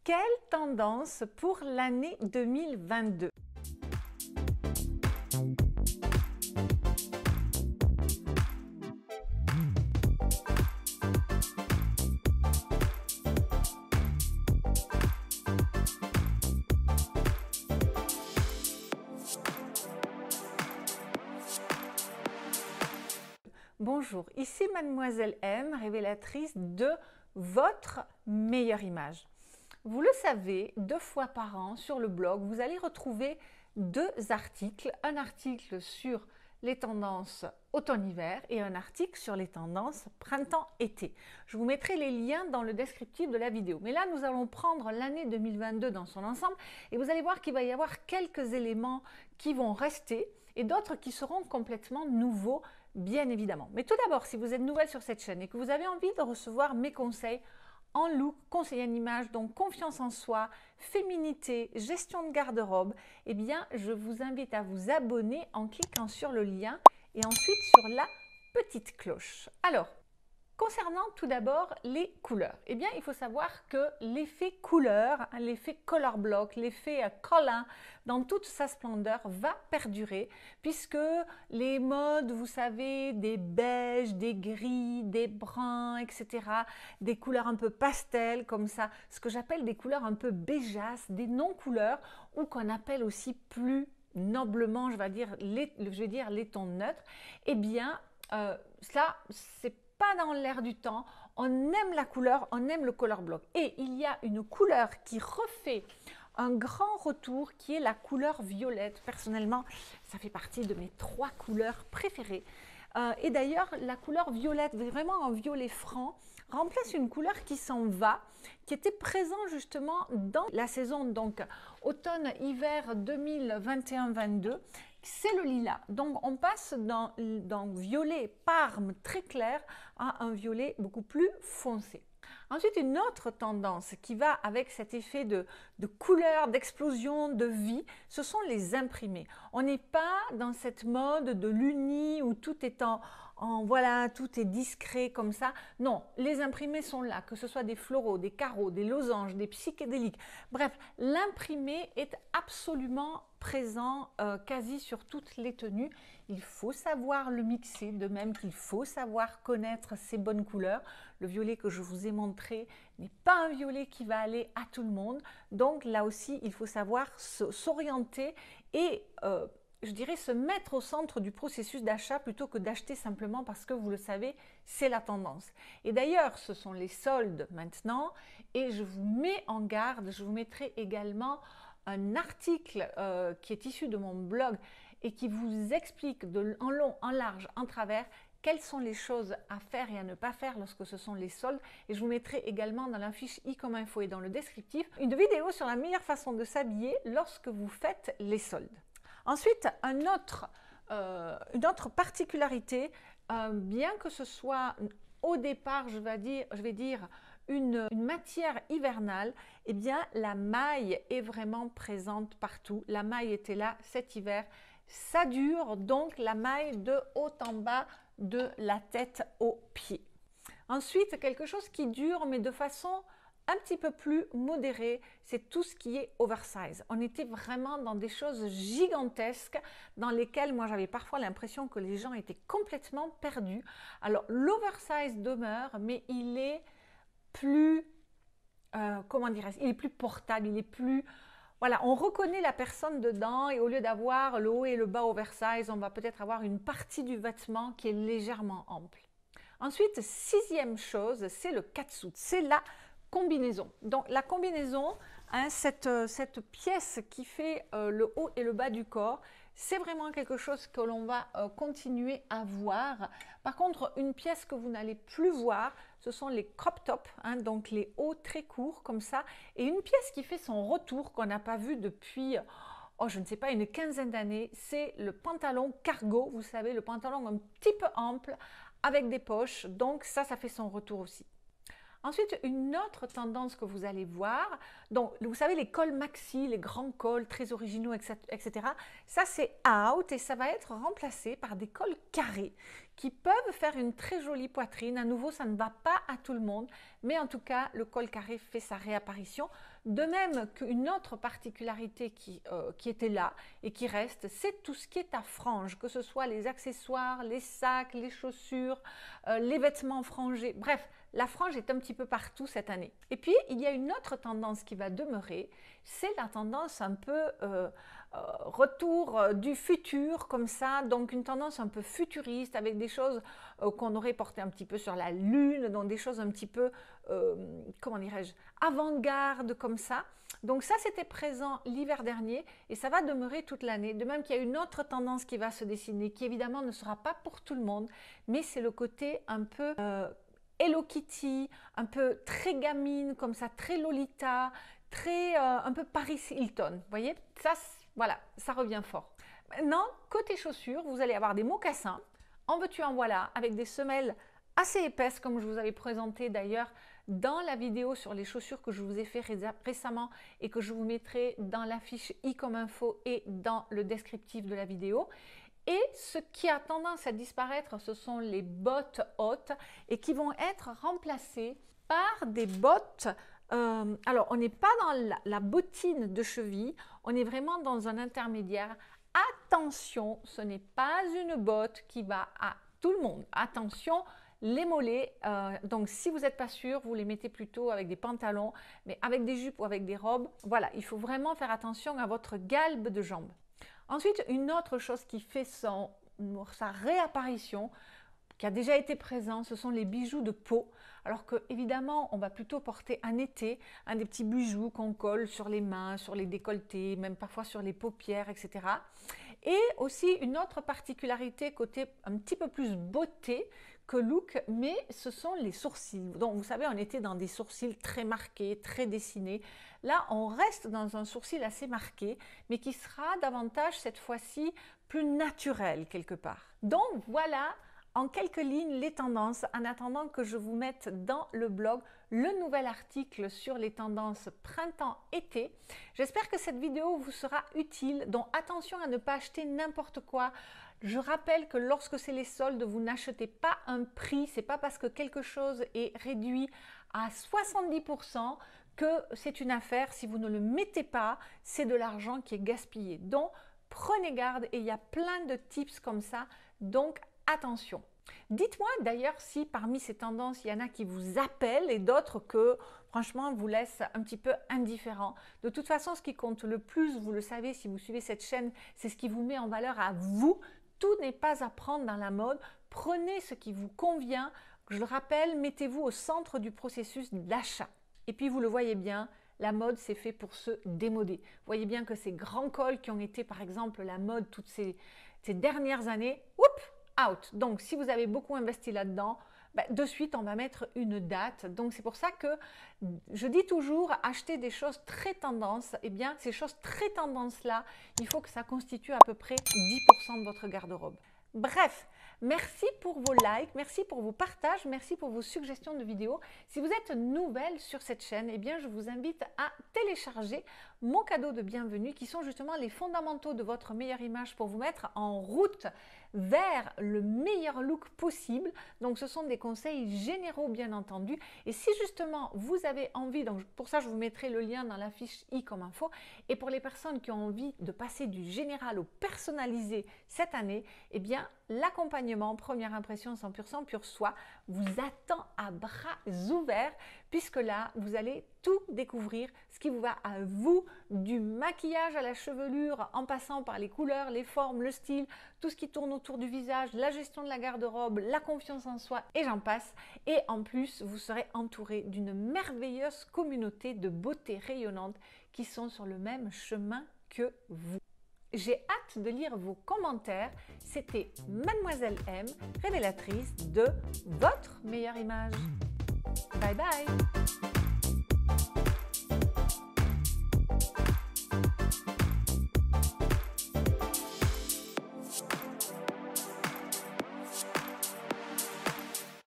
Quelle tendance pour l'année 2022? Bonjour, ici Mademoiselle M, révélatrice de votre meilleure image. Vous le savez, 2 fois par an sur le blog, vous allez retrouver 2 articles. Un article sur les tendances automne-hiver et un article sur les tendances printemps-été. Je vous mettrai les liens dans le descriptif de la vidéo. Mais là, nous allons prendre l'année 2022 dans son ensemble et vous allez voir qu'il va y avoir quelques éléments qui vont rester et d'autres qui seront complètement nouveaux, bien évidemment. Mais tout d'abord, si vous êtes nouvelle sur cette chaîne et que vous avez envie de recevoir mes conseils en look, conseil en image, donc confiance en soi, féminité, gestion de garde-robe, eh bien, je vous invite à vous abonner en cliquant sur le lien et ensuite sur la petite cloche. Alors, concernant tout d'abord les couleurs, eh bien, il faut savoir que l'effet couleur, l'effet color block, l'effet color, dans toute sa splendeur, va perdurer puisque les modes, vous savez, des beiges, des gris, des bruns, etc., des couleurs un peu pastel comme ça, ce que j'appelle des couleurs un peu beigeasses, des non-couleurs ou qu'on appelle aussi plus noblement, je vais dire les tons neutres, eh bien, ça, c'est pas dans l'air du temps, on aime la couleur, on aime le color block. Et il y a une couleur qui refait un grand retour qui est la couleur violette. Personnellement, ça fait partie de mes 3 couleurs préférées. Et d'ailleurs, la couleur violette, vraiment un violet franc, remplace une couleur qui s'en va, qui était présente justement dans la saison donc automne-hiver 2021-22. C'est le lilas. Donc, on passe d'un violet parme très clair à un violet beaucoup plus foncé. Ensuite, une autre tendance qui va avec cet effet de couleur, d'explosion, de vie, ce sont les imprimés. On n'est pas dans cette mode de l'uni où tout est voilà, tout est discret comme ça. Non, les imprimés sont là, que ce soit des floraux, des carreaux, des losanges, des psychédéliques. Bref, l'imprimé est absolument présent quasi sur toutes les tenues. Il faut savoir le mixer, de même qu'il faut savoir connaître ses bonnes couleurs. Le violet que je vous ai montré n'est pas un violet qui va aller à tout le monde. Donc là aussi, il faut savoir s'orienter et je dirais se mettre au centre du processus d'achat plutôt que d'acheter simplement parce que vous le savez, c'est la tendance. Et d'ailleurs, ce sont les soldes maintenant et je vous mets en garde, je vous mettrai également un article qui est issu de mon blog et qui vous explique en long, en large, en travers quelles sont les choses à faire et à ne pas faire lorsque ce sont les soldes. Et je vous mettrai également dans la fiche i comme info et dans le descriptif une vidéo sur la meilleure façon de s'habiller lorsque vous faites les soldes. Ensuite, une autre particularité, bien que ce soit au départ, je vais dire une matière hivernale, eh bien la maille est vraiment présente partout. La maille était là cet hiver, ça dure, donc la maille de haut en bas, de la tête aux pieds. Ensuite, quelque chose qui dure, mais de façon un petit peu plus modérée, c'est tout ce qui est oversize. On était vraiment dans des choses gigantesques dans lesquelles moi j'avais parfois l'impression que les gens étaient complètement perdus. Alors l'oversize demeure, mais il est plus, comment dirais-je, il est plus portable, il est plus... Voilà, on reconnaît la personne dedans et au lieu d'avoir le haut et le bas oversize, on va peut-être avoir une partie du vêtement qui est légèrement ample. Ensuite, 6e chose, c'est le catsuit, c'est la combinaison. Donc la combinaison, hein, cette pièce qui fait le haut et le bas du corps, c'est vraiment quelque chose que l'on va continuer à voir. Par contre, une pièce que vous n'allez plus voir, ce sont les crop tops, hein, donc les hauts très courts comme ça. Et une pièce qui fait son retour qu'on n'a pas vu depuis, oh, je ne sais pas, une quinzaine d'années, c'est le pantalon cargo. Vous savez, le pantalon un petit peu ample avec des poches. Donc ça fait son retour aussi. Ensuite, une autre tendance que vous allez voir, donc vous savez les cols maxi, les grands cols très originaux, etc. Ça c'est out et ça va être remplacé par des cols carrés qui peuvent faire une très jolie poitrine. À nouveau, ça ne va pas à tout le monde, mais en tout cas, le col carré fait sa réapparition. De même qu'une autre particularité qui était là et qui reste, c'est tout ce qui est à franges, que ce soit les accessoires, les sacs, les chaussures, les vêtements frangés. Bref, la frange est un petit peu partout cette année. Et puis, il y a une autre tendance qui va demeurer, c'est la tendance un peu retour du futur comme ça, donc une tendance un peu futuriste avec des choses qu'on aurait portées un petit peu sur la lune, donc des choses un petit peu, comment dirais-je, avant-garde comme ça. Donc ça, c'était présent l'hiver dernier et ça va demeurer toute l'année. De même qu'il y a une autre tendance qui va se dessiner, qui évidemment ne sera pas pour tout le monde, mais c'est le côté un peu Hello Kitty, un peu très gamine comme ça, très Lolita, très un peu Paris Hilton. Vous voyez, ça, voilà, ça revient fort. Maintenant, côté chaussures, vous allez avoir des mocassins, en veux-tu en voilà, avec des semelles assez épaisses, comme je vous avais présenté d'ailleurs dans la vidéo sur les chaussures que je vous ai fait récemment et que je vous mettrai dans la fiche i comme info et dans le descriptif de la vidéo. Et ce qui a tendance à disparaître, ce sont les bottes hautes et qui vont être remplacées par des bottes. Alors, on n'est pas dans la bottine de cheville, on est vraiment dans un intermédiaire. Attention, ce n'est pas une botte qui va à tout le monde. Attention, les mollets, donc si vous n'êtes pas sûr, vous les mettez plutôt avec des pantalons, mais avec des jupes ou avec des robes. Voilà, il faut vraiment faire attention à votre galbe de jambes. Ensuite, une autre chose qui fait sa réapparition, qui a déjà été présent, ce sont les bijoux de peau. Alors que évidemment, on va plutôt porter en été des petits bijoux qu'on colle sur les mains, sur les décolletés, même parfois sur les paupières, etc. Et aussi une autre particularité côté un petit peu plus beauté que look, mais ce sont les sourcils. Donc vous savez, on était dans des sourcils très marqués, très dessinés. Là, on reste dans un sourcil assez marqué, mais qui sera davantage cette fois-ci plus naturel quelque part. Donc voilà, en quelques lignes, les tendances, en attendant que je vous mette dans le blog le nouvel article sur les tendances printemps-été. J'espère que cette vidéo vous sera utile, donc attention à ne pas acheter n'importe quoi. Je rappelle que lorsque c'est les soldes, vous n'achetez pas un prix, c'est pas parce que quelque chose est réduit à 70% que c'est une affaire. Si vous ne le mettez pas, c'est de l'argent qui est gaspillé. Donc, prenez garde et il y a plein de tips comme ça, donc attention. Dites-moi d'ailleurs si parmi ces tendances, il y en a qui vous appellent et d'autres que franchement vous laissent un petit peu indifférents. De toute façon, ce qui compte le plus, vous le savez si vous suivez cette chaîne, c'est ce qui vous met en valeur à vous. Tout n'est pas à prendre dans la mode. Prenez ce qui vous convient. Je le rappelle, mettez-vous au centre du processus d'achat. Et puis vous le voyez bien, la mode c'est fait pour se démoder. Vous voyez bien que ces grands cols qui ont été par exemple la mode toutes ces dernières années, out. Donc, si vous avez beaucoup investi là-dedans, de suite, on va mettre une date. Donc, c'est pour ça que je dis toujours, acheter des choses très tendances. Eh bien, ces choses très tendances-là, il faut que ça constitue à peu près 10% de votre garde-robe. Bref, merci pour vos likes, merci pour vos partages, merci pour vos suggestions de vidéos. Si vous êtes nouvelle sur cette chaîne, eh bien, je vous invite à télécharger mon cadeau de bienvenue qui sont justement les fondamentaux de votre meilleure image pour vous mettre en route vers le meilleur look possible. Donc, ce sont des conseils généraux, bien entendu. Et si justement vous avez envie, donc pour ça, je vous mettrai le lien dans la fiche i comme info. Et pour les personnes qui ont envie de passer du général au personnalisé cette année, eh bien, l'accompagnement Première Impression 100% Pure Soie vous attend à bras ouverts, puisque là, vous allez tout découvrir, ce qui vous va à vous, du maquillage à la chevelure, en passant par les couleurs, les formes, le style, tout ce qui tourne autour du visage, la gestion de la garde-robe, la confiance en soi, et j'en passe. Et en plus, vous serez entouré d'une merveilleuse communauté de beauté rayonnante qui sont sur le même chemin que vous. J'ai hâte de lire vos commentaires. C'était Mademoiselle M, révélatrice de votre meilleure image. Bye bye!